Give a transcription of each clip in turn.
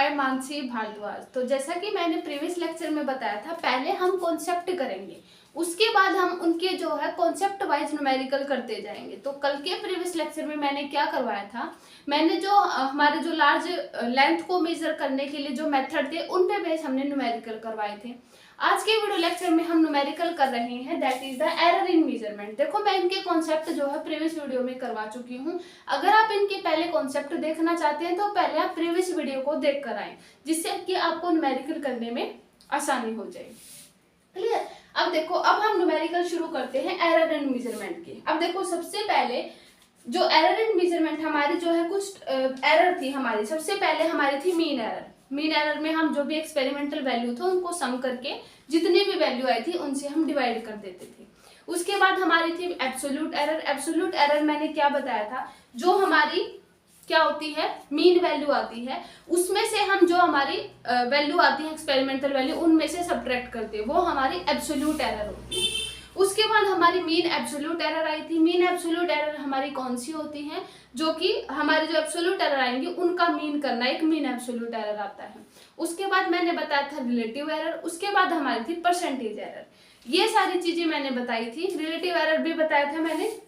Bye Mansi Bhardwaj. तो जैसा कि मैंने प्रीवियस लेक्चर में बताया था, पहले हम कॉन्सेप्ट करेंगे, उसके बाद हम उनके जो है कॉन्सेप्ट वाइज न्यूमेरिकल करते जाएंगे। तो कल के प्रीवियस लेक्चर में मैंने क्या करवाया था, मैंने जो हमारे जो लार्ज लेंथ को मेजर करने के लिए जो मेथड थे उन पे बेस हमने न्यूमेरिकल करवाए थे। आज के वीडियो लेक्चर में हम न्यूमेरिकल कर रहे हैं, that is the error in measurement. देखो मैं इनके कॉन्सेप्ट जो है प्रीवियस वीडियो में करवा चुकी हूँ। अगर आप इनके पहले कॉन्सेप्ट देखना चाहते हैं तो पहले आप प्रीवियस वीडियो को देख कर आए, जिससे कि आपको न्यूमेरिकल करने में आसानी हो जाए। क्लियर। अब देखो, अब हम न्यूमेरिकल शुरू करते हैं एरर इन मेजरमेंट की। अब देखो सबसे पहले जो एरर इन मेजरमेंट हमारी जो है कुछ एरर थी हमारी। सबसे पहले हमारी थी मीन एरर। मीन एरर में हम जो भी एक्सपेरिमेंटल वैल्यू थे उनको सम करके जितनी भी वैल्यू आई थी उनसे हम डिवाइड कर देते थे। उसके बाद हमारी थी एब्सोल्यूट एरर। एब्सोल्यूट एरर मैंने क्या बताया था, जो हमारी क्या होती है मीन वैल्यू आती है, उसमें से हम जो हमारी वैल्यू आती है एक्सपेरिमेंटल वैल्यू उनमें से सब्ट्रैक्ट करते हैं, वो हमारी एब्सोल्यूट एरर होती है। उसके बाद हमारी मीन एब्सोल्यूट एरर आई थी। मीन एब्सोल्यूट एरर हमारी कौन सी होती है, जो कि हमारी जो एब्सोल्यूट एरर आएंगी उनका मीन करना, एक मीन एब्सोल्यूट एरर आता है। उसके बाद मैंने बताया था रिलेटिव एरर। उसके बाद हमारी थी परसेंटेज एरर। ये सारी चीजें मैंने बताई थी। रिलेटिव एरर भी बताया था मैंने।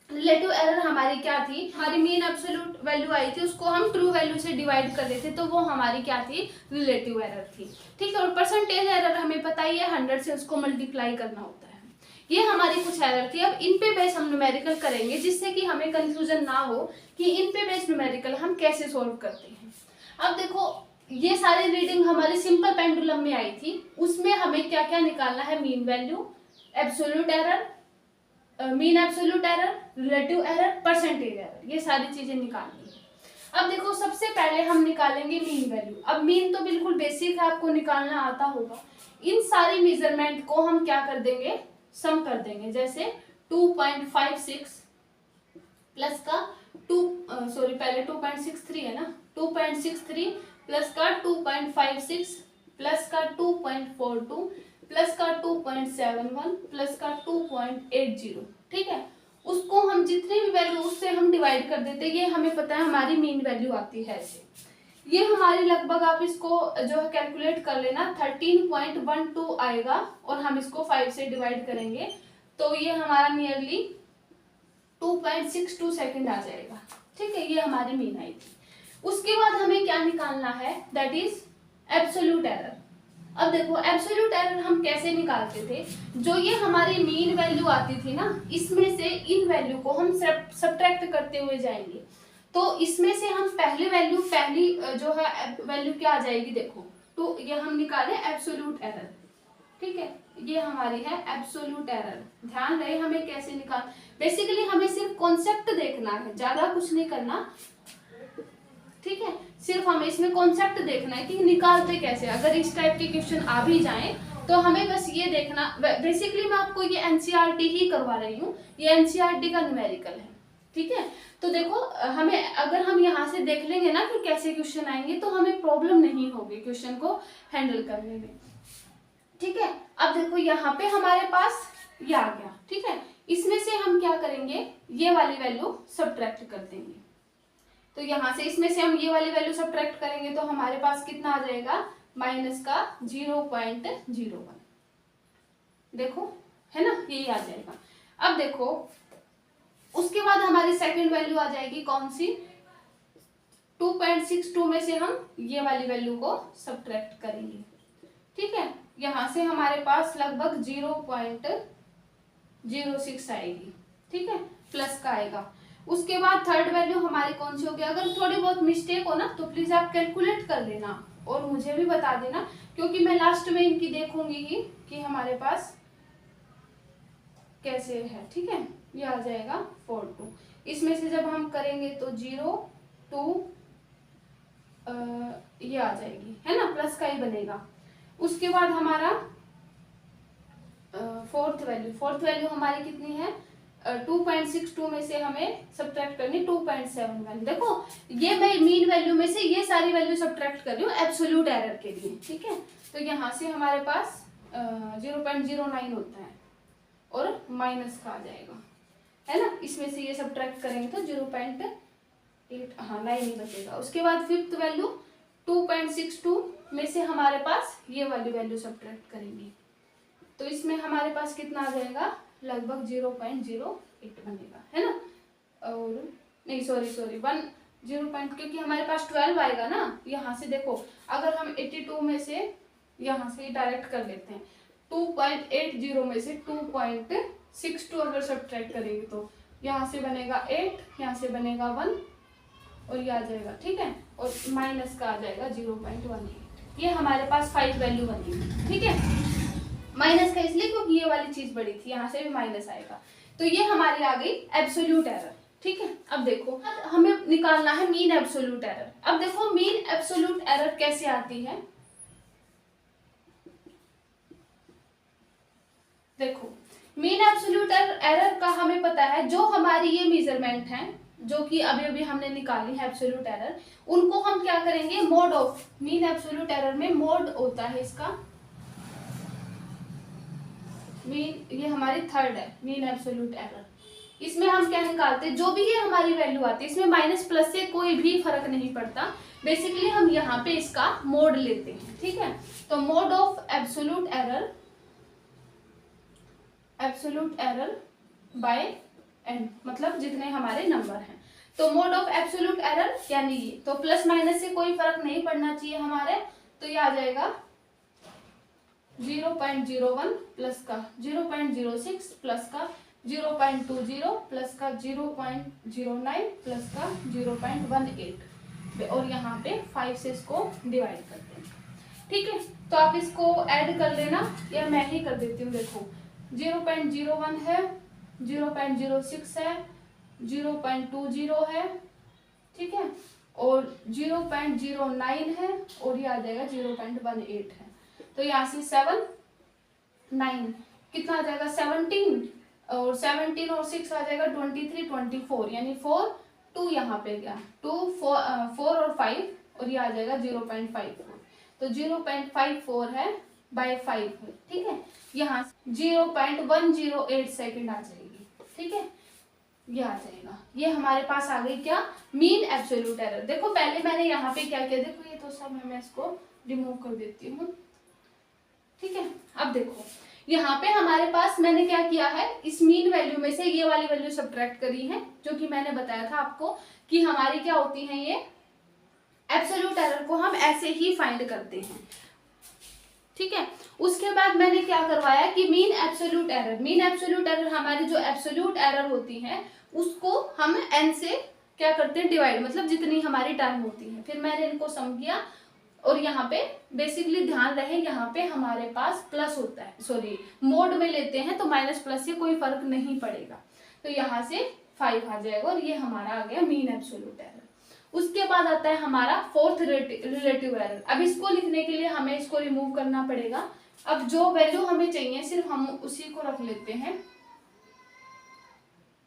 रिलेटिव एरर हमारी क्या थी, हमारी मीन एब्सोल्यूट वैल्यू आई थी, उसको हम ट्रू वैल्यू से डिवाइड कर देते, तो वो हमारी क्या थी, रिलेटिव एरर थी। ठीक है। और परसेंटेज एरर हमें पता ही है, 100 से उसको मल्टीप्लाई करना होता है। ये हमारी कुछ एरर थी। अब इन पे बेस हम न्यूमेरिकल करेंगे, जिससे कि हमें कंफ्यूजन ना हो कि इन पे बेस न्यूमेरिकल हम कैसे सॉल्व करते हैं। अब देखो ये सारी रीडिंग हमारी सिंपल पेंडुलम में आई थी, उसमें हमें क्या क्या निकालना है, mean value, absolute error, mean absolute error, relative error, percentage error, ये सारी चीजें निकालनी है। अब देखो सबसे पहले हम निकालेंगे मीन वैल्यू। अब मीन तो बिल्कुल बेसिक है, आपको निकालना आता होगा। इन सारी मेजरमेंट को हम क्या कर देंगे, सम कर देंगे। जैसे 2.56 प्लस का पहले 2.63 है ना, 2.63 प्लस का 2.56 प्लस का 2.42 प्लस का 2.71 प्लस का 2.80। ठीक है। उसको हम जितनी भी वैल्यू उससे हम डिवाइड कर देते, ये हमें पता है हमारी मीन वैल्यू आती है ऐसे। ये हमारी लगभग आप इसको जो है कैलकुलेट कर लेना, 13.12 आएगा, और हम इसको 5 से डिवाइड करेंगे तो ये हमारा नियरली 2.62 सेकेंड आ जाएगा। ठीक है। ये हमारी मीन आई थी। उसके बाद हमें क्या निकालना है, दैट इज एब्सोल्यूट एरर। अब देखो एब्सोल्यूट एरर हम कैसे निकालते थे, जो ये हमारी मीन वैल्यू आती थी ना, इसमें से इन वैल्यू को हम सब्ट्रैक्ट करते हुए जाएंगे। तो इसमें से हम पहली जो है वैल्यू क्या आ जाएगी, देखो तो ये हम निकाले एब्सोल्यूट एरर। ठीक है। ये हमारी है एब्सोल्यूट एरर। ध्यान रहे हमें कैसे निकाल, बेसिकली हमें सिर्फ कॉन्सेप्ट देखना है, ज्यादा कुछ नहीं करना। ठीक है। सिर्फ हमें इसमें कॉन्सेप्ट देखना है कि निकालते कैसे। अगर इस टाइप के क्वेश्चन आ भी जाएं तो हमें बस ये देखना। बेसिकली मैं आपको ये एनसीईआरटी ही करवा रही हूँ, ये एनसीईआरटी का न्यूमेरिकल है। ठीक है। तो देखो हमें अगर हम यहाँ से देख लेंगे ना कि कैसे क्वेश्चन आएंगे, तो हमें प्रॉब्लम नहीं होगी क्वेश्चन को हैंडल करने में। ठीक है। अब देखो यहाँ पे हमारे पास ये आ गया। ठीक है। इसमें से हम क्या करेंगे, ये वाली वैल्यू सब्ट्रैक्ट कर देंगे। तो यहाँ से इसमें से हम ये वाली वैल्यू सब्ट्रैक्ट करेंगे तो हमारे पास कितना आ जाएगा, माइनस का 0.01। देखो है ना, यही आ जाएगा। अब देखो उसके बाद हमारी सेकंड वैल्यू आ जाएगी कौन सी, 2.62 में से हम ये वाली वैल्यू को सब्ट्रैक्ट करेंगे। ठीक है। यहाँ से हमारे पास लगभग 0.06 आएगी। ठीक है। प्लस का आएगा। उसके बाद थर्ड वैल्यू हमारी कौन सी होगी, अगर थोड़ी बहुत मिस्टेक हो ना तो प्लीज आप कैलकुलेट कर लेना और मुझे भी बता देना, क्योंकि मैं लास्ट में इनकी देखूंगी ही कि हमारे पास कैसे है। ठीक है। ये आ जाएगा 42। इसमें से जब हम करेंगे तो 0.2 ये आ जाएगी, है ना, प्लस का ही बनेगा। उसके बाद हमारा फोर्थ वैल्यू हमारी कितनी है, 2.62 में से हमें सब्ट्रैक्ट करनी 2.71। देखो ये मैं मीन वैल्यू में से ये सारी वैल्यू सब्ट्रैक्ट कर रही हूँ एब्सोल्यूट एरर के लिए। ठीक है। तो यहाँ से हमारे पास 0.09 होता है और माइनस का आ जाएगा, है ना। इसमें से ये सब्ट्रैक्ट करेंगे तो 0.8 9 ही बचेगा। उसके बाद फिफ्थ वैल्यू 2.62 में से हमारे पास ये वाली वैल्यू सब्ट्रैक्ट करेंगे तो इसमें हमारे पास कितना आ जाएगा, लगभग 0.08 बनेगा, है ना। और नहीं सॉरी 1 क्योंकि हमारे पास 12 आएगा ना यहाँ से। देखो अगर हम 82 में से यहाँ से डायरेक्ट कर लेते हैं, 2.80 में से 2.62 अगर सब्ट्रैक्ट करेंगे तो यहाँ से बनेगा 8, यहाँ से बनेगा 1 और ये आ जाएगा, ठीक है। और माइनस का आ जाएगा 0.18। ये हमारे पास 5 वैल्यू बनी, ठीक है। माइनस का इसलिए क्योंकि ये वाली चीज बड़ी थी, यहाँ से भी माइनस आएगा। तो ये हमारी आ गई एब्सोल्यूट एरर, ठीक है। अब देखो हमें निकालना है मीन एब्सोल्यूट एरर। अब देखो मीन एब्सोल्यूट एरर कैसे आती है, देखो मीन एब्सोल्यूट एरर का हमें पता है, जो हमारी ये मेजरमेंट है जो कि अभी अभी हमने निकाली है एब्सोल्यूट एरर, उनको हम क्या करेंगे, mode of. Mean absolute error में मोड होता है इसका मीन, ये हमारी थर्ड है मीन एब्सोल्यूट एरर। इसमें हम क्या निकालते हैं, जो भी ये हमारी वैल्यू आती है इसमें माइनस प्लस से कोई भी फर्क नहीं पड़ता, बेसिकली हम यहाँ पे इसका मोड लेते हैं, ठीक है। तो mode of absolute error bye n, मतलब जितने हमारे नंबर हैं। तो मोड ऑफ एब्सोल्यूट एरर यानी ये, तो प्लस माइनस से कोई फर्क नहीं पड़ना चाहिए हमारे। तो ये आ जाएगा 0.01 प्लस का 0.06 प्लस का 0.20 प्लस का 0.09 प्लस का 0.18 और यहाँ पे 5 से इसको डिवाइड करते हैं, ठीक है। तो आप इसको ऐड कर लेना या मैं ही कर देती हूँ। देखो 0.01 है, 0.06 है, 0.20 है, ठीक है, और 0.09 है और ये आ जाएगा 0.18 है। तो यहाँ से 7 9 कितना आ जाएगा 17 और 17 और 6 आ जाएगा 23 24 यानी 4 2 यहाँ पे गया 2 4 और 5 और ये आ जाएगा 0.54। तो 0.54 है बाय 5 है, ठीक है। यहाँ 0.108 सेकेंड आ जाएगी, ठीक है, ये आ जाएगा। ये हमारे पास आ गई क्या, मीन एब्सोल्यूट एरर। देखो पहले मैंने यहाँ पे क्या किया, देखो ये तो सब मैं इसको रिमूव कर देती हूँ, ठीक है। अब देखो यहाँ पे हमारे पास मैंने क्या किया है, इस मीन वैल्यू में से ये वाली वैल्यू सब्ट्रैक्ट करी है, जो कि मैंने बताया था आपको कि हमारी क्या होती है, ये एब्सोल्यूट एरर को हम ऐसे ही फाइंड करते हैं, ठीक है। उसके बाद मैंने क्या करवाया कि मीन एब्सोल्यूट एरर हमारी जो एब्सोल्यूट एरर होती है उसको हम n से क्या करते हैं, डिवाइड, मतलब जितनी हमारी टर्म होती है। फिर मैंने इनको सम किया और यहाँ पे बेसिकली ध्यान रहे यहाँ पे हमारे पास प्लस होता है, सॉरी मोड में लेते हैं तो माइनस प्लस से कोई फर्क नहीं पड़ेगा। तो यहाँ से 5 आ जाएगा और ये हमारा आ गया मीन एब्सोल्यूट एरर। उसके बाद आता है हमारा फोर्थ रिलेटिव एरर। अब इसको लिखने के लिए हमें इसको रिमूव करना पड़ेगा। अब जो वैल्यू हमें चाहिए सिर्फ हम उसी को रख लेते हैं।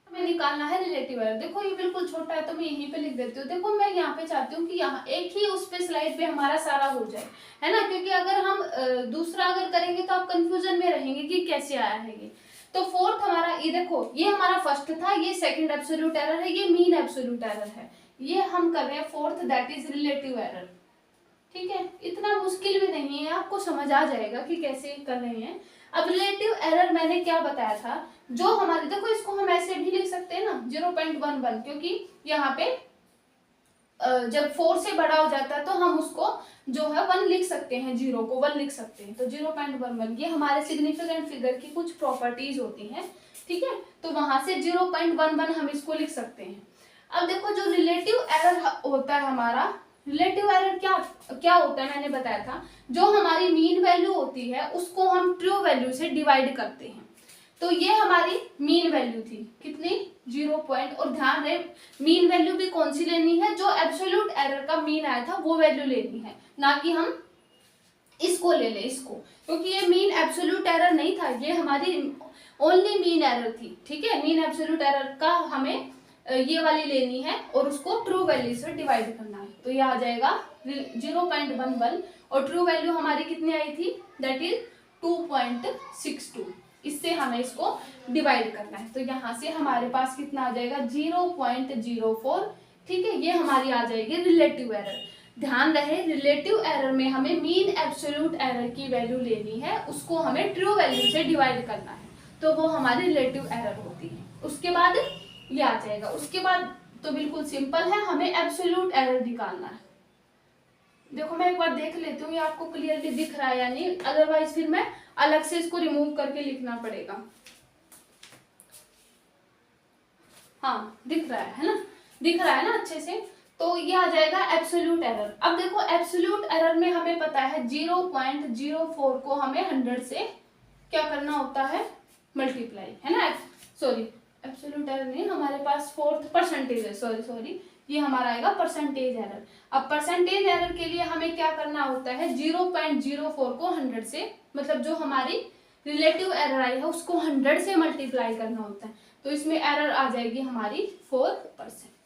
हमें निकालना है रिलेटिव एरर। देखो ये बिल्कुल छोटा है तो मैं यहीं पे लिख देती हूँ। देखो मैं यहाँ पे चाहती हूँ कि यहाँ एक ही उस पे स्लाइड पे हमारा सारा हो जाए, है ना, क्योंकि अगर हम दूसरा अगर करेंगे तो आप कंफ्यूजन में रहेंगे कि कैसे आया है ये। तो फोर्थ हमारा ये देखो, ये हमारा फर्स्ट था, ये सेकंड एब्सोल्यूट एरर है, ये मीन एब्सोल्यूट एरर है, ये हम कर रहे हैं fourth, that is relative error, ठीक है। इतना मुश्किल भी नहीं है, आपको समझ आ जाएगा कि कैसे कर रहे हैं। अब रिलेटिव एरर मैंने क्या बताया था, जो हमारे, देखो इसको हम ऐसे भी लिख सकते हैं ना 0.11, क्योंकि यहाँ पे जब 4 से बड़ा हो जाता है तो हम उसको जो है 1 लिख सकते हैं, 0 को 1 लिख सकते हैं। तो 0.11 ये हमारे सिग्निफिकेंट फिगर की कुछ प्रॉपर्टीज होती हैं, ठीक है। तो वहां से 0.11 हम इसको लिख सकते हैं। अब देखो जो रिलेटिव एरर होता है हमारा, रिलेटिव एरर क्या होता है, मैंने बताया था जो हमारी मीन वैल्यू होती है उसको हम ट्रू वैल्यू से डिवाइड करते हैं। तो ये हमारी मीन वैल्यू थी कितनी, 0 पॉइंट, और ध्यान रहे मीन वैल्यू भी कौन सी लेनी है, जो एब्सोल्यूट एरर का मीन आया था वो वैल्यू लेनी है, ना कि हम इसको ले लें इसको, क्योंकि ये मीन एब्सोल्यूट एरर नहीं था, ये हमारी ओनली मीन एरर थी, ठीक है। मीन एब्सोल्यूट एरर का हमें ये वाली लेनी है और उसको ट्रू वैल्यू से डिवाइड करना है। तो ये आ जाएगा 0.11 और ट्रू वैल्यू हमारी कितनी आई थी, दैट इज 2.62। इससे हमें इसको डिवाइड करना है। तो यहाँ से हमारे पास कितना आ जाएगा 0.04, ठीक है। ये हमारी आ जाएगी रिलेटिव एरर। ध्यान रहे रिलेटिव एरर में हमें मीन एब्सोल्यूट एरर की वैल्यू लेनी है, उसको हमें ट्रू वैल्यू से डिवाइड करना है, तो वो हमारी रिलेटिव एरर होती है। उसके बाद ये आ जाएगा। उसके बाद तो बिल्कुल सिंपल है, हमें एब्सोल्यूट एरर निकालना है। देखो मैं एक बार देख लेती हूँ ये आपको क्लियरली दिख रहा है या नहीं, अदरवाइज फिर मैं अलग से इसको रिमूव करके लिखना पड़ेगा। हाँ दिख रहा है ना, दिख रहा है ना अच्छे से। तो ये आ जाएगा एब्सोल्यूट एरर। अब देखो एब्सोल्यूट एरर में हमें पता है 0.04 को हमें 100 से क्या करना होता है, मल्टीप्लाई, है ना। सॉरी एब्सोल्यूट एरर नहीं, हमारे पास फोर्थ परसेंटेज है, सॉरी ये हमारा आएगा परसेंटेज एरर। अब परसेंटेज एरर के लिए हमें क्या करना होता है, 0.04 को 100 से, मतलब जो हमारी रिलेटिव एरर आई है उसको 100 से मल्टीप्लाई करना होता है, तो इसमें एरर आ जाएगी हमारी 4%।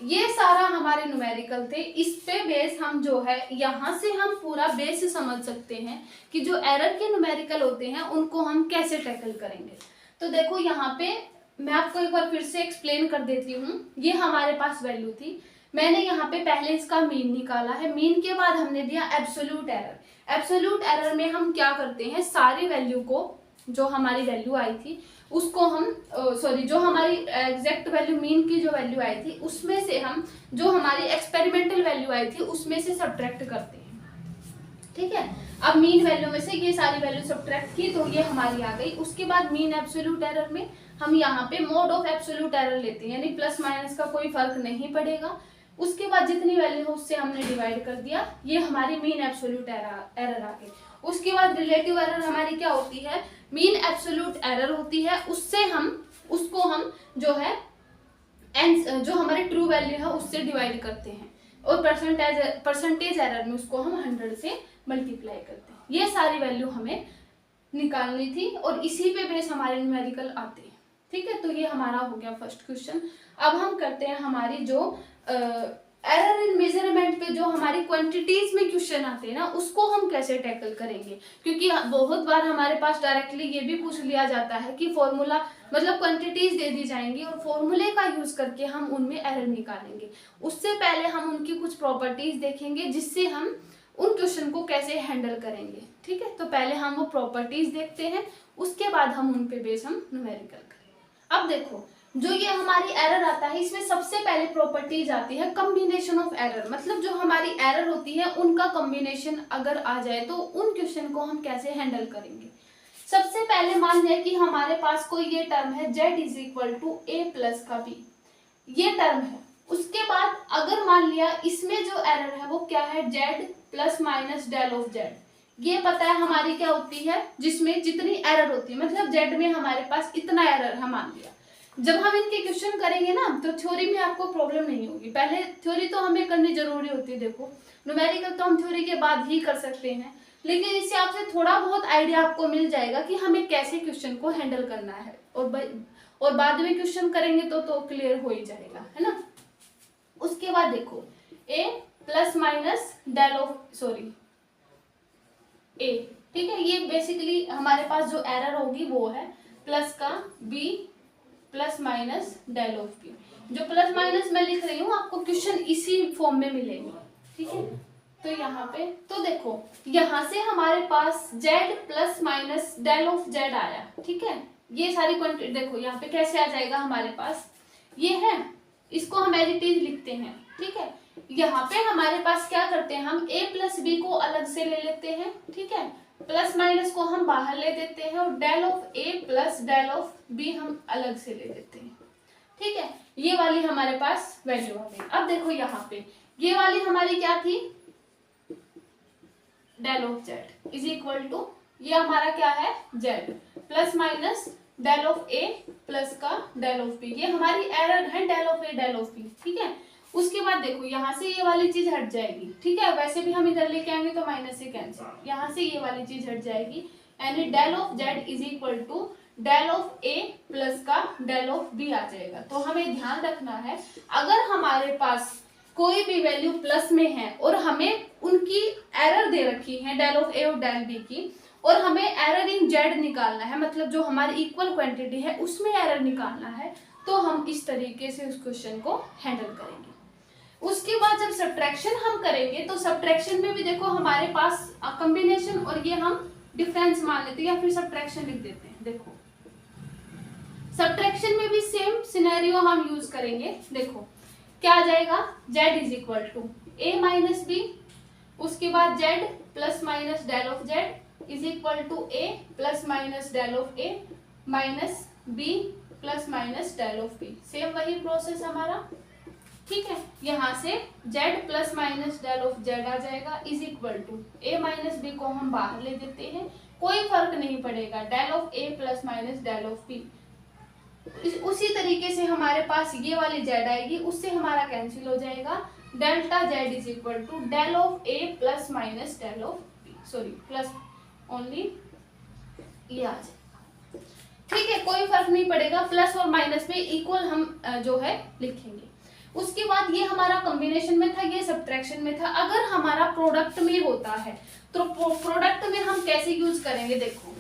ये सारा हमारे न्यूमेरिकल थे। इस पे बेस हम जो है यहाँ से हम पूरा बेस समझ सकते हैं कि जो एरर के न्यूमेरिकल होते हैं उनको हम कैसे टैकल करेंगे। तो देखो यहाँ पे मैं आपको एक बार फिर से एक्सप्लेन कर देती हूँ। ये हमारे पास वैल्यू थी, मैंने यहाँ पे पहले इसका मीन निकाला है, मीन के बाद हमने दिया एब्सोल्यूट एरर। एब्सोल्यूट एरर में हम क्या करते हैं, सारी वैल्यू को, जो हमारी वैल्यू आई थी उसको हम जो हमारी एग्जैक्ट वैल्यू मीन की जो वैल्यू आई थी उसमें से हम जो हमारी एक्सपेरिमेंटल वैल्यू आई थी उसमें से सब्ट्रैक्ट करते हैं। ठीक है, अब मीन वैल्यू में से ये सारी वैल्यू सब्ट्रैक्ट की तो ये हमारी आ गई। उसके बाद मीन एब्सोल्यूट एरर में हम यहाँ पे मोड ऑफ एब्सोल्यूट एरर लेते हैं, यानी प्लस माइनस का कोई फर्क नहीं पड़ेगा। उसके बाद जितनी वैल्यू हो उससे हमने डिवाइड कर दिया, ये हमारी मीन एब्सोल्यूट एरर आ गई। उसके बाद रिलेटिव एरर हमारी क्या होती है, मीन एब्सोल्यूट एरर होती है, उसको हम जो है जो हमारी ट्रू वैल्यू है उससे डिवाइड करते हैं, और परसेंटेज एरर में उसको हम 100 से मल्टीप्लाई करते हैं। ये सारी वैल्यू हमें निकालनी थी और इसी पे बेस हमारे न्यूमेरिकल आते हैं। ठीक है, तो ये हमारा हो गया फर्स्ट क्वेश्चन। अब हम करते हैं हमारी जो एरर इन मेजरमेंट पे जो हमारी क्वांटिटीज में क्वेश्चन आते हैं ना, उसको हम कैसे टैकल करेंगे। क्योंकि बहुत बार हमारे पास डायरेक्टली ये भी पूछ लिया जाता है कि फॉर्मूला, मतलब क्वांटिटीज दे दी जाएंगी और फॉर्मूले का यूज करके हम उनमें एरर निकालेंगे। उससे पहले हम उनकी कुछ प्रॉपर्टीज देखेंगे जिससे हम उन क्वेश्चन को कैसे हैंडल करेंगे। ठीक है, तो पहले हम वो प्रॉपर्टीज देखते हैं, उसके बाद हम उन पे बेस हम न्यूमेरिकल करेंगे। अब देखो जो ये हमारी एरर आता है इसमें सबसे पहले प्रॉपर्टीज आती है कॉम्बिनेशन ऑफ एरर, मतलब जो हमारी एरर होती है उनका कॉम्बिनेशन अगर आ जाए तो उन क्वेश्चन को हम कैसे हैंडल करेंगे। सबसे पहले मान लें कि हमारे पास कोई ये टर्म है z is equal to a plus का b, ये टर्म है। उसके बाद अगर मान लिया इसमें जो एरर है वो क्या है, z plus minus del of z, ये पता है हमारी क्या होती है, जिसमें जितनी एरर होती है, मतलब z में हमारे पास इतना एरर है मान लिया। जब हम इनके क्वेश्चन करेंगे ना तो थ्योरी में आपको प्रॉब्लम नहीं होगी। पहले थ्योरी तो हमें करनी जरूरी होती है, देखो न्यूमेरिकल तो हम थ्योरी के बाद ही कर सकते हैं, लेकिन इससे आपसे थोड़ा बहुत आइडिया आपको मिल जाएगा कि हमें कैसे क्वेश्चन को हैंडल करना है, और बाद में क्वेश्चन करेंगे तो क्लियर हो ही जाएगा, है ना। उसके बाद देखो a plus minus del of a, ठीक है, ये बेसिकली हमारे पास जो एरर होगी वो है प्लस का b plus minus del of p। जो प्लस माइनस मैं लिख रही हूँ आपको क्वेश्चन इसी फॉर्म में मिलेंगे। ठीक है, तो यहाँ पे तो देखो यहाँ से हमारे पास z plus minus del of z आया। ठीक है, ये सारी क्वांटिटी देखो यहाँ पे कैसे आ जाएगा, हमारे पास ये है, इसको हम एज इट इज लिखते हैं। ठीक है, यहाँ पे हमारे पास क्या करते हैं, हम a प्लस b को अलग से ले लेते हैं। ठीक है, प्लस माइनस को हम बाहर ले देते हैं और del of a plus del of b हम अलग से ले देते हैं। ठीक है, ये वाली हमारे पास वैल्यू आ गई। अब देखो यहाँ पे ये वाली हमारी क्या थी, del of z is equal to, ये हमारा क्या है z plus minus del of a plus का डेल ऑफ b, ये हमारी एरर है del of a del of b। ठीक है, उसके बाद देखो यहाँ से ये वाली चीज हट जाएगी। ठीक है, वैसे भी हम इधर लेके आएंगे तो माइनस से कैंसिल, यहाँ से ये वाली चीज हट जाएगी, यानी del of z is equal to del of a plus का डेल ऑफ b आ जाएगा। तो हमें ध्यान रखना है अगर हमारे पास कोई भी वैल्यू प्लस में है और हमें उनकी एरर दे रखी है डेल ऑफ a और डेल b की, और हमें एरर इन z निकालना है, मतलब जो हमारी इक्वल क्वांटिटी है उसमें एरर निकालना है, तो हम इस तरीके से उस क्वेश्चन को हैंडल करेंगे। उसके बाद जब सब्ट्रैक्शन हम करेंगे तो सब्ट्रैक्शन में भी देखो हमारे पास कॉम्बिनेशन और ये हम डिफरेंस मान लेते हैं या फिर सब्ट्रैक्शन लिख देते हैं। देखो सब्ट्रैक्शन में भी सेम सिनेरियो हम यूज करेंगे। देखो क्या आ जाएगा, z is equal to a minus b, उसके बाद z plus minus del of z is equal to a plus minus del of a minus b plus minus del of b। Same वही process हमारा, ठीक है। यहाँ से z plus minus del of z आ जाएगा is equal to a minus b को हम बाहर ले देते हैं, कोई फर्क नहीं पड़ेगा, del of a plus minus del of b। उसी तरीके से हमारे पास ये वाली z आएगी, उससे हमारा कैंसिल हो जाएगा, delta z is equal to del of a plus minus del of b, sorry plus only ये आ जाएगा, ठीक है। कोई फर्क नहीं पड़ेगा, प्लस और माइनस में इक्वल हम जो है लिखेंगे। उसके बाद ये हमारा कॉम्बिनेशन में था, ये सब्ट्रैक्शन में था। अगर हमारा प्रोडक्ट में होता है तो प्रोडक्ट में हम कैसे यूज करेंगे, देखो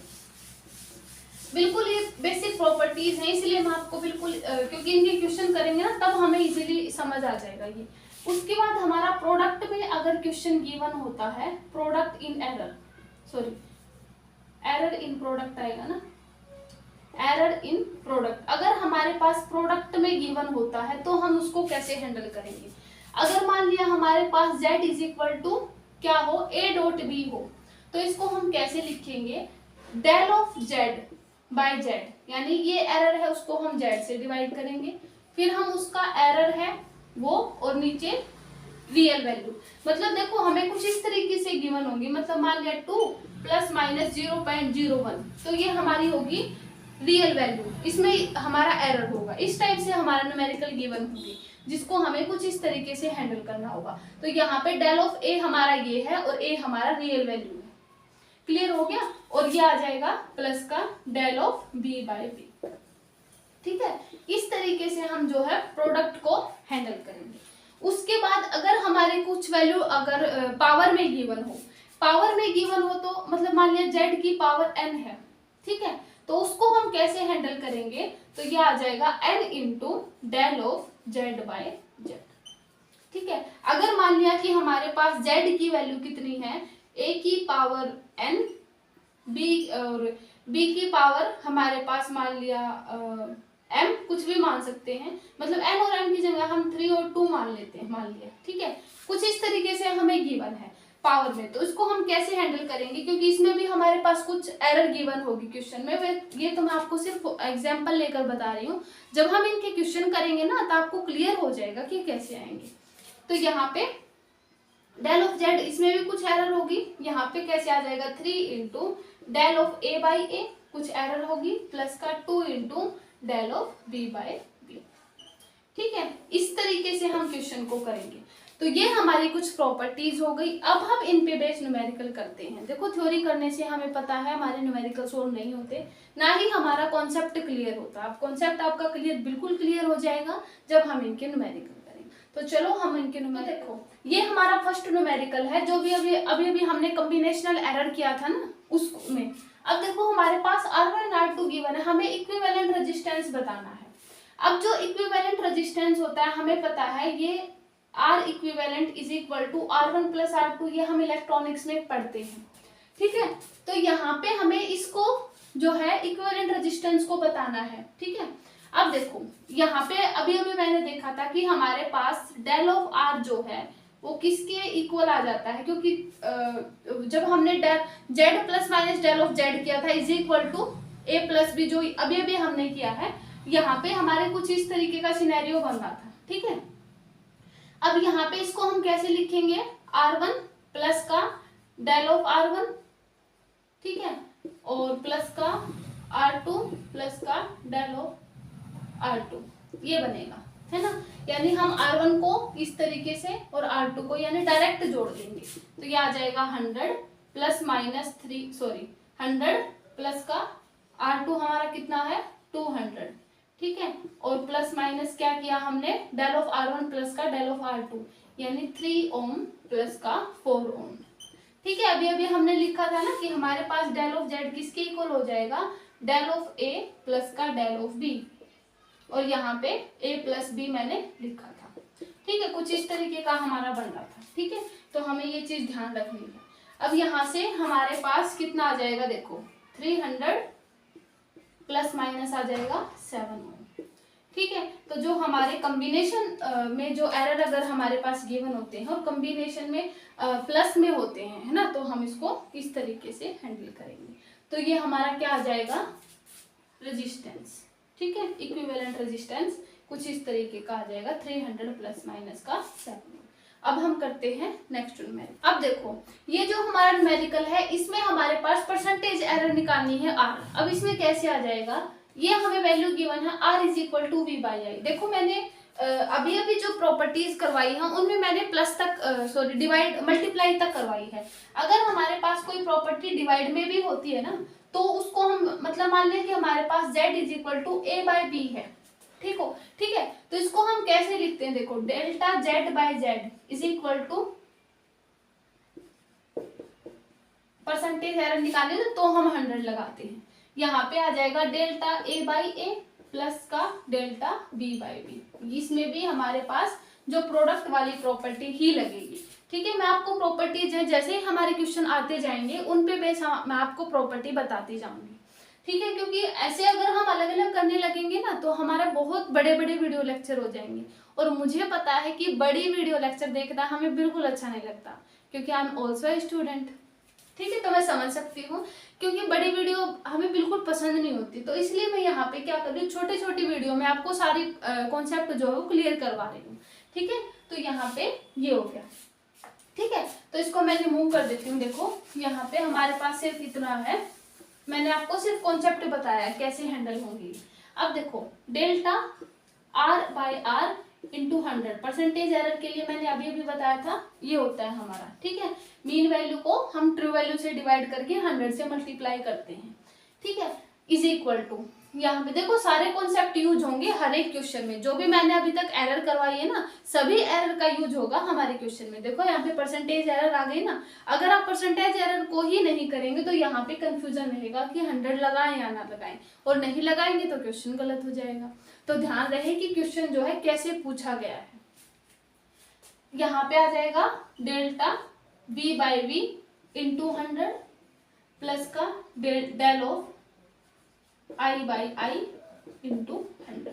बिल्कुल ये बेसिक प्रॉपर्टीज हैं, इसलिए हम आपको बिल्कुल क्योंकि इनके क्वेश्चन करेंगे ना तब हमें इजीली समझ आ जाएगा ये। उसके बाद हमारा प्रोडक्ट में अगर क्वेश्चन गिवन होता है, product in error, sorry error in product आएगा ना, एरर इन प्रोडक्ट, अगर हमारे पास प्रोडक्ट में गिवन होता है तो हम उसको कैसे हैंडल करेंगे। अगर मान लिया हमारे पास z इज इक्वल टू क्या हो, a डॉट b हो, तो इसको हम कैसे लिखेंगे, del of z by z, यानी ये एरर है उसको हम z से डिवाइड करेंगे, फिर हम उसका एरर है वो और नीचे रियल वैल्यू। मतलब देखो हमें कुछ इस तरीके से गिवन होंगी, मतलब मान लिया 2 प्लस माइनस 0.01, तो ये हमारी होगी रियल वैल्यू, इसमें हमारा एरर होगा। इस टाइप से हमारा न्यूमेरिकल गिवन होगी जिसको हमें कुछ इस तरीके से हैंडल करना होगा। तो यहाँ पे डेल ऑफ a हमारा ये है और a हमारा रियल वैल्यू है, क्लियर हो गया। और ये आ जाएगा प्लस का del of b by b, ठीक है। इस तरीके से हम जो है प्रोडक्ट को हैंडल करेंगे। उसके बाद अगर हमारे कुछ वैल्यू अगर पावर में गिवन हो, पावर में गिवन हो तो मतलब मान लिया z की पावर n है, ठीक है, तो उसको हम कैसे हैंडल करेंगे, तो ये आ जाएगा n into del of z by z, ठीक है। अगर मान लिया कि हमारे पास z की वैल्यू कितनी है, a की पावर n, b और b की पावर हमारे पास मान लिया m, कुछ भी मान सकते हैं, मतलब n और m की जगह हम 3 और 2 मान लेते हैं, मान लिया, ठीक है। कुछ इस तरीके से हमें गिवन है पावर में, तो इसको हम कैसे हैंडल करेंगे, क्योंकि इसमें भी हमारे पास कुछ एरर गिवन होगी क्वेश्चन में। ये तो मैं आपको सिर्फ एग्जांपल लेकर बता रही हूँ, जब हम इनके क्वेश्चन करेंगे ना तो आपको क्लियर हो जाएगा कि कैसे आएंगे। तो यहाँ पे डेल ऑफ z, इसमें भी कुछ एरर होगी, यहाँ पे कैसे आ जाएगा 3 into del of a by a, कुछ एरर होगी, प्लस का 2 into del of b by b, ठीक है। इस तरीके से हम क्वेश्चन को करेंगे। तो ये हमारी कुछ प्रॉपर्टीज हो गई। अब हम इन पे बेस न्यूमेरिकल करते हैं। देखो थ्योरी करने से हमें पता है हमारे न्यूमेरिकल सोल्व नहीं होते, ना ही हमारा कॉन्सेप्ट क्लियर होता। अब कॉन्सेप्ट आपका बिल्कुल क्लियर हो जाएगा जब हम इनके न्यूमेरिकल करेंगे। तो चलो हम इनके न्यूमेरिकल, देखो ये हमारा फर्स्ट न्यूमेरिकल है जो भी अभी हमने कॉम्बिनेशनल एरर किया था ना उसमें। अब देखो हमारे पास R1 और R2 गिवन है, हमें इक्विवेलेंट रेजिस्टेंस बताना है। अब जो इक्विवेलेंट रेजिस्टेंस होता है हमें पता है ये R equivalent is equal to R1 plus R2, ये हम इलेक्ट्रॉनिक्स में पढ़ते हैं, ठीक है। तो यहाँ पे हमें इसको जो है इक्विवेलेंट रेजिस्टेंस को बताना है, ठीक है। अब देखो यहाँ पे अभी मैंने देखा था कि हमारे पास डेल ऑफ R जो है वो किसके इक्वल आ जाता है, क्योंकि जब हमने z plus minus del of z किया था is equal to a plus b, जो अभी हमने किया है, यहाँ पे हमारे कुछ इस तरीके का सिनेरियो बन रहा था, ठीक है। अब यहाँ पे इसको हम कैसे लिखेंगे, R1 प्लस का डेल ऑफ R1, ठीक है, और प्लस का R2 प्लस का डेल ऑफ R2, ये बनेगा, है ना। यानी हम R1 को इस तरीके से और R2 को यानी डायरेक्ट जोड़ देंगे, तो ये आ जाएगा 100 प्लस माइनस 3, सॉरी 100 प्लस का R2 हमारा कितना है 200, ठीक है, और प्लस माइनस क्या किया हमने, डेल ऑफ R1 प्लस का डेल ऑफ R2, यानी 3 ओम प्लस का 4 ओम, ठीक है। अभी हमने लिखा था ना कि हमारे पास डेल ऑफ z किसके इक्वल हो जाएगा, डेल ऑफ a प्लस का डेल ऑफ b, और यहाँ पे a प्लस b मैंने लिखा था, ठीक ठीक है, कुछ इस तरीके का हमारा बन रहा था। ठीक है, तो हमें ये चीज ध्यान रखनी है। अब यहाँ से हमारे पास कितना आ जाएगा, देखो 300 प्लस माइनस आ जाएगा 7 ओम। ठीक है, तो जो हमारे कॉम्बिनेशन में जो एरर अगर हमारे पास गिवन होते हैं और कॉम्बिनेशन में प्लस में होते हैं, है ना, तो हम इसको इस तरीके से हैंडल करेंगे। तो ये हमारा क्या आ जाएगा, रेजिस्टेंस। ठीक है, इक्विवेलेंट रेजिस्टेंस कुछ इस तरीके का आ जाएगा, 300 प्लस माइनस का 7। अब हम करते हैं नेक्स्ट न्यूमेरिकल। अब देखो ये जो हमारा न्यूमेरिकल है इसमें हमारे पास परसेंटेज एरर निकालनी है R। अब इसमें कैसे आ जाएगा, ये हमें वैल्यू गिवन है R is equal to V/I। देखो मैंने अभी अभी जो प्रॉपर्टीज करवाई है उनमें मैंने प्लस तक डिवाइड मल्टीप्लाई तक करवाई है। अगर हमारे पास कोई प्रॉपर्टी डिवाइड में भी होती है ना, तो उसको हम मतलब मान लें कि हमारे पास Z is equal to A/B है। ठीक है, तो इसको हम कैसे लिखते हैं, देखो delta Z/Z is equal to percentage error निकालने तो हम 100 लगाते हैं। यहाँ पे आ जाएगा डेल्टा A/A प्लस का डेल्टा B/B। इसमें भी हमारे पास जो प्रोडक्ट वाली प्रॉपर्टी ही लगेगी। ठीक है, मैं आपको प्रॉपर्टीज है जैसे ही हमारे क्वेश्चन आते जाएंगे उन पे बेस मैं आपको प्रॉपर्टी बताती जाऊंगी। ठीक है, क्योंकि ऐसे अगर हम अलग अलग करने लगेंगे ना तो हमारे बहुत बड़े बड़े वीडियो लेक्चर हो जाएंगे। और मुझे पता है कि बड़ी वीडियो लेक्चर देखना हमें बिल्कुल अच्छा नहीं लगता, क्योंकि I am also a student. ठीक है, तो मैं समझ सकती हूँ, क्योंकि बड़ी वीडियो हमें बिल्कुल पसंद नहीं होती। तो इसलिए मैं यहाँ पे क्या कर रही हूँ, छोटी छोटी वीडियो में आपको सारी कॉन्सेप्ट जो है वो क्लियर करवा रही हूँ। ठीक है, तो यहाँ पे ये हो गया। ठीक है, तो इसको मैं रिमूव कर देती हूँ। देखो यहाँ पे हमारे पास सिर्फ इतना है, मैंने आपको सिर्फ कॉन्सेप्ट बताया है कैसे हैंडल होंगी। अब देखो delta R/R into 100 percentage error के लिए मैंने अभी अभी बताया था ये होता है हमारा। ठीक है, मीन वैल्यू को हम ट्रू वैल्यू से डिवाइड करके 100 से मल्टीप्लाई करते हैं। ठीक है, इज इक्वल टू, यहाँ पे देखो सारे कॉन्सेप्ट यूज होंगे हर एक क्वेश्चन में। जो भी मैंने अभी तक एरर करवाई है ना, सभी एरर का यूज होगा हमारे क्वेश्चन में। देखो यहाँ पे परसेंटेज एरर आ गई ना, अगर आप परसेंटेज एरर को ही नहीं करेंगे तो यहाँ पे कंफ्यूजन रहेगा कि 100 लगाएं या ना लगाएं, और नहीं लगाएंगे तो क्वेश्चन गलत हो जाएगा। तो ध्यान रहे कि क्वेश्चन जो है कैसे पूछा गया है। यहाँ पे आ जाएगा डेल्टा V/V इंटू 100 प्लस का डेल ऑफ I/I इंटू 100।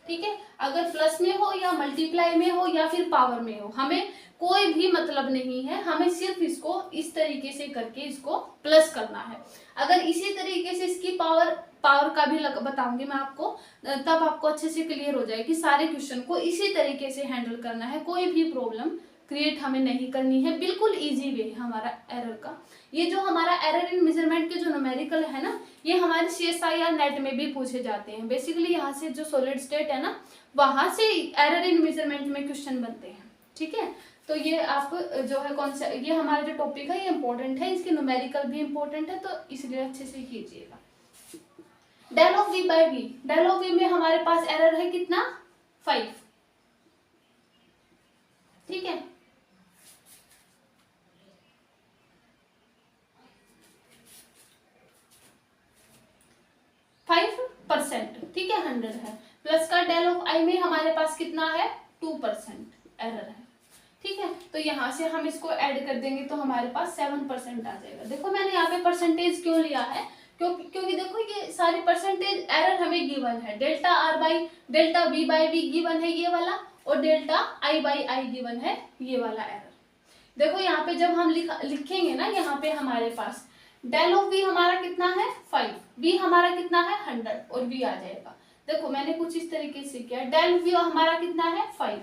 ठीक है, अगर प्लस में हो या मल्टीप्लाई में हो या फिर पावर में हो, हमें कोई भी मतलब नहीं है, हमें सिर्फ इसको इस तरीके से करके इसको प्लस करना है। अगर इसी तरीके से इसकी पावर का भी बताऊंगी मैं आपको, तब आपको अच्छे से क्लियर हो जाए कि सारे क्वेश्चन को इसी तरीके से हैंडल करना है। कोई भी प्रॉब्लम क्रिएट हमें नहीं करनी है, बिल्कुल इजी वे है हमारा एरर का। ये जो हमारा एरर इन मेजरमेंट के जो न्यूमेरिकल है ना, ये हमारे CSI या नेट में भी पूछे जाते हैं। बेसिकली यहाँ से जो सॉलिड स्टेट है ना, वहां से एरर इन मेजरमेंट में क्वेश्चन बनते हैं। ठीक है, तो ये आप जो है कौन सा, ये हमारा जो टॉपिक है ये इंपॉर्टेंट है, इसके न्यूमेरिकल भी इंपॉर्टेंट है, तो इसलिए अच्छे से कीजिएगा। Del of V/V, del of V में हमारे पास एरर है कितना, 5। ठीक है, ठीक है, 100 है, प्लस का डेल ऑफ I में हमारे पास कितना है, 2% एरर है। ठीक है, तो यहाँ से हम इसको ऐड कर देंगे तो हमारे पास 7% आ जाएगा। देखो मैंने यहाँ पे परसेंटेज क्यों लिया है, क्योंकि देखो ये सारी परसेंटेज एरर हमें गिवन है। डेल्टा V/V गिवन है ये वाला, और डेल्टा I/I गिवन है ये वाला एरर। देखो यहाँ पे जब हम लिखेंगे ना, यहाँ पे हमारे पास डेल ऑफ V हमारा कितना है 5, V हमारा कितना है 100 और V आ जाएगा। देखो मैंने कुछ इस तरीके से किया, डेल V हमारा कितना है 5,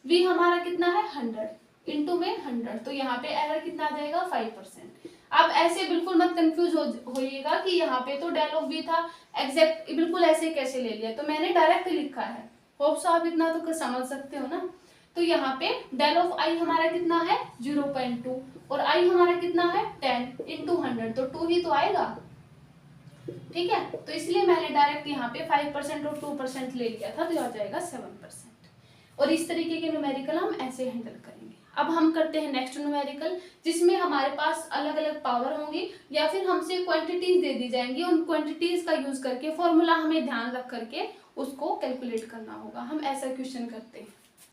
V हमारा कितना है 100 इंटू में 100, तो यहाँ पे एरर कितना आ जाएगा 5%। आप ऐसे बिल्कुल मत कंफ्यूज होइएगा कि यहाँ पे तो डेल ऑफ V था, एग्जैक्ट बिल्कुल ऐसे कैसे ले लिया, तो मैंने डायरेक्ट लिखा है। होप सो आप इतना तो समझ सकते हो ना। तो यहाँ पे डेल ऑफ I हमारा कितना है 0.2 और I हमारा कितना है 10 इंटू 100, तो 2 ही तो आएगा। ठीक है, तो इसलिए मैंने डायरेक्ट यहाँ पे 5% और 2% ले लिया था, तो आ जाएगा 7%। और इस तरीके के न्यूमेरिकल हम ऐसे हैंडल करेंगे। अब हम करते हैं नेक्स्ट न्यूमेरिकल, जिसमें हमारे पास अलग अलग पावर होंगी या फिर हमसे क्वांटिटीज दे दी जाएंगी। उन क्वांटिटीज का यूज करके फॉर्मूला हमें ध्यान रख करके उसको कैलकुलेट करना होगा। हम ऐसा क्वेश्चन करते हैं।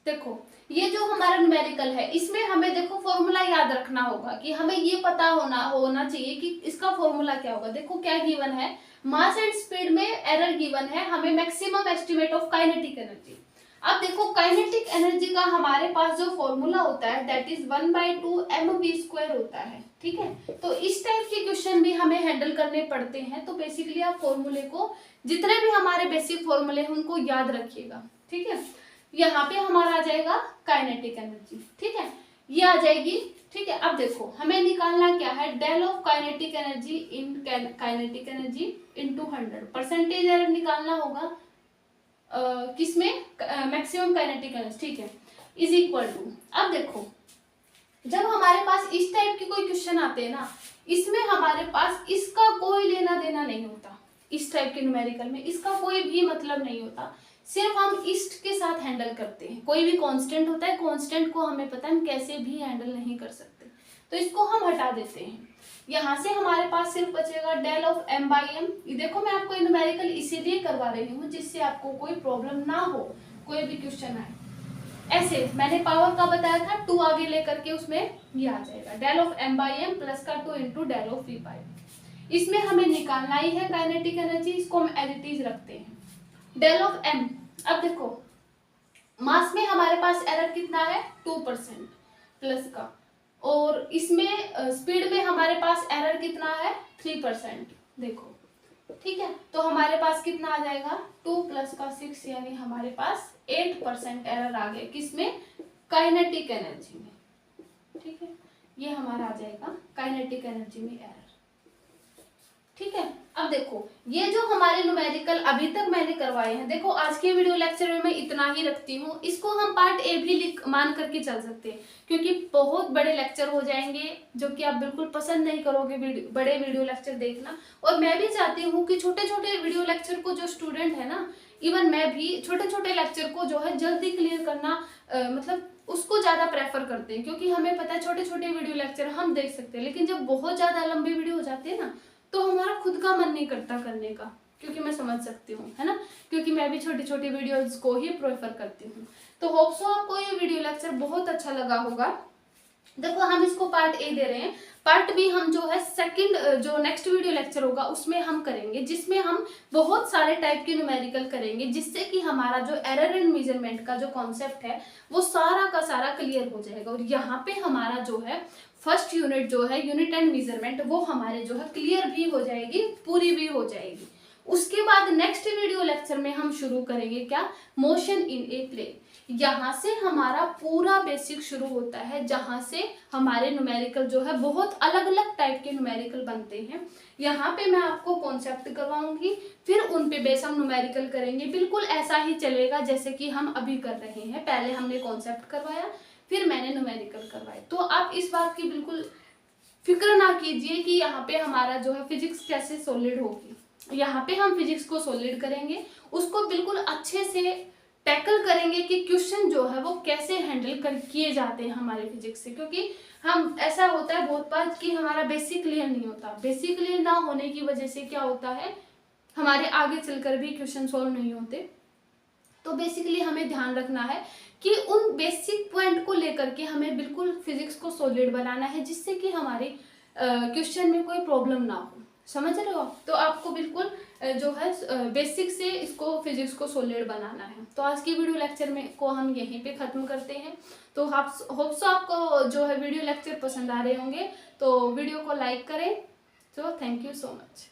देखो ये जो हमारा न्यूमेरिकल है इसमें हमें देखो फॉर्मूला याद रखना होगा कि हमें ये पता होना चाहिए कि इसका फॉर्मूला क्या होगा। देखो क्या गिवन है, मास एंड स्पीड में एरर गिवन है, हमें maximum estimate of kinetic energy. अब देखो काइनेटिक एनर्जी का हमारे पास जो फॉर्मूला होता है दैट इज 1/2 mv² होता है, ठीक है। तो इस टाइप के क्वेश्चन भी हमें हैंडल करने पड़ते हैं। तो बेसिकली आप फॉर्मूले को, जितने भी हमारे बेसिक फॉर्मूले हैं उनको याद रखिएगा, ठीक है। यहाँ पे हमारा आ जाएगा काइनेटिक एनर्जी, ठीक है, ये आ जाएगी, ठीक है। अब देखो हमें निकालना क्या है, del of kinetic energy in kinetic energy into 100, percentage error निकालना होगा किसमें, मैक्सिमम काइनेटिक एनर्जी, ठीक है, इज इक्वल टू। अब देखो जब हमारे पास इस टाइप के कोई क्वेश्चन आते हैं ना, इसमें हमारे पास इसका कोई लेना देना नहीं होता, इस टाइप के न्यूमेरिकल में इसका कोई भी मतलब नहीं होता, सिर्फ हम इस्ट के साथ हैंडल करते हैं। कोई भी कांस्टेंट होता है, कांस्टेंट को हमें पता है हम कैसे भी हैंडल नहीं कर सकते, तो इसको हम हटा देते हैं। यहाँ से हमारे पास सिर्फ बचेगा डेल ऑफ m/m। देखो मैं आपको न्यूमेरिकल इसीलिए करवा रही हूँ जिससे आपको कोई प्रॉब्लम ना हो, कोई भी क्वेश्चन आए। ऐसे मैंने पावर का बताया था, 2 आगे लेकर के उसमें ये आ जाएगा डेल ऑफ m/m प्लस का 2 इंटू डेल ऑफ v/। इसमें हमें निकालना ही है काइनेटिक एनर्जी, इसको हम एज इट इज रखते हैं, डेल ऑफ m। अब देखो मास में हमारे पास एरर कितना है 2% प्लस का, और इसमें स्पीड में हमारे पास एरर कितना है 3%, देखो, ठीक है। तो हमारे पास कितना आ जाएगा 2 प्लस का 6, यानी हमारे पास 8% एरर आ गया किसमें, काइनेटिक एनर्जी में, ठीक है। ये हमारा आ जाएगा काइनेटिक एनर्जी में एरर, ठीक है। अब देखो ये जो हमारे न्यूमेरिकल अभी तक मैंने करवाए हैं, देखो आज के वीडियो लेक्चर में मैं इतना ही रखती हूँ, इसको हम पार्ट ए भी मान करके चल सकते हैं, क्योंकि बहुत बड़े लेक्चर हो जाएंगे जो कि आप बिल्कुल पसंद नहीं करोगे बड़े वीडियो लेक्चर देखना। और मैं भी चाहती हूँ कि छोटे छोटे वीडियो लेक्चर को जो स्टूडेंट है ना, इवन मैं भी छोटे छोटे लेक्चर को जो है जल्दी क्लियर करना मतलब उसको ज्यादा प्रेफर करते हैं, क्योंकि हमें पता है छोटे छोटे वीडियो लेक्चर हम देख सकते हैं, लेकिन जब बहुत ज्यादा लंबी वीडियो हो जाती है ना तो हमारा खुद का मन नहीं करता करने का, क्योंकि मैं समझ सकती हूँ, है ना, क्योंकि मैं भी छोटी छोटी वीडियोस को ही प्रेफर करती हूँ। तो होप सो आपको ये वीडियो लेक्चर बहुत अच्छा लगा होगा। देखो हम इसको पार्ट ए दे रहे हैं, पार्ट बी हम जो है सेकंड जो नेक्स्ट वीडियो लेक्चर होगा उसमें हम करेंगे, जिसमें हम बहुत सारे टाइप के न्यूमेरिकल करेंगे, जिससे कि हमारा जो एरर एंड मेजरमेंट का जो कॉन्सेप्ट है वो सारा का सारा क्लियर हो जाएगा। और यहाँ पे हमारा जो है फर्स्ट यूनिट जो है यूनिट एंड मेजरमेंट वो हमारे जो है क्लियर भी हो जाएगी, पूरी भी हो जाएगी। उसके बाद नेक्स्ट वीडियो लेक्चर में हम शुरू करेंगे क्या, मोशन इन ए प्लेन। यहाँ से हमारा पूरा बेसिक शुरू होता है, जहाँ से हमारे न्यूमेरिकल जो है बहुत अलग अलग टाइप के न्यूमेरिकल बनते हैं। यहाँ पे मैं आपको कॉन्सेप्ट करवाऊंगी, फिर उन पे बेस हम न्यूमेरिकल करेंगे। बिल्कुल ऐसा ही चलेगा जैसे कि हम अभी कर रहे हैं, पहले हमने कॉन्सेप्ट करवाया फिर मैंने न्यूमेरिकल करवाए। तो आप इस बात की बिल्कुल फिक्र ना कीजिए कि यहाँ पे हमारा जो है फिजिक्स कैसे सॉलिड होगी। यहाँ पे हम फिजिक्स को सॉलिड करेंगे, उसको बिल्कुल अच्छे से टैकल करेंगे कि क्वेश्चन जो है वो कैसे हैंडल किए जाते हैं हमारे फिजिक्स से। क्योंकि हम ऐसा होता है बहुत बार कि हमारा बेसिक क्लियर नहीं होता, बेसिक क्लियर ना होने की वजह से क्या होता है हमारे आगे चलकर भी क्वेश्चन सॉल्व नहीं होते। तो बेसिकली हमें ध्यान रखना है कि उन बेसिक पॉइंट को लेकर के हमें बिल्कुल फिजिक्स को सॉलिड बनाना है, जिससे कि हमारे क्वेश्चन में कोई प्रॉब्लम ना हो। समझ रहे हो? तो आपको बिल्कुल जो है बेसिक से इसको फिजिक्स को सॉलिड बनाना है। तो आज की वीडियो लेक्चर में को हम यहीं पे ख़त्म करते हैं। तो होप सो आपको जो है वीडियो लेक्चर पसंद आ रहे होंगे, तो वीडियो को लाइक करें। तो थैंक यू सो मच।